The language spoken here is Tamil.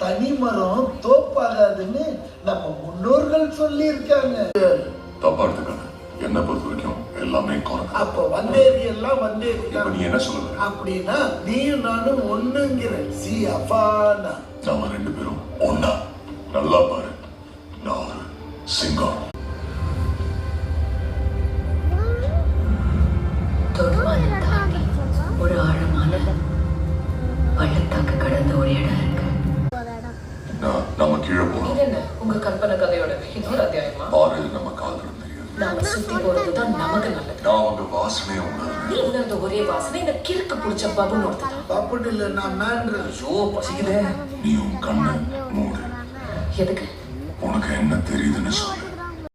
தனிமரம் தோப்பாகாதுன்னு நம்ம முன்னோர்கள் சொல்லி இருக்காங்க. தப்பா எடுத்துக்காங்க. என்ன பொறுத்த வரைக்கும் எல்லாமே குறைக்கும். அப்ப வந்தேரி எல்லாம் வந்தேரி. நீ என்ன சொல்லுவ? அப்படின்னா நீயும் நானும் ஒண்ணுங்கிற சி அப்பானா நாம 2 பேரும் ஒண்ணா. நல்லா பாரு, நான் ஒரு சிங்கம். ஒரு ஆழமான பள்ளத்தாக்கு கடந்த ஒரு இடம் இருக்கு. நம்ம கீழே போறோம். உங்க கற்பனை கதையோட இன்னொரு அத்தியாயமா? ஆறு நம்ம காதல் தெரியும். நாம சுத்தி போறதுதான் நமக்கு நல்லது. நான் உங்க வாசனையை உணர்றேன். நீ உணர்ந்த ஒரே வாசனை இந்த கிறுக்கு புடிச்ச பபுன்னு ஒருத்தர். பப்புன்னு இல்ல, நான் மேன்ற. ஐயோ பசிக்குதே. நீ உன் கண்ணை மூடு. எதுக்கு? உனக்கு என்ன தெரியுதுன்னு சொல்லு.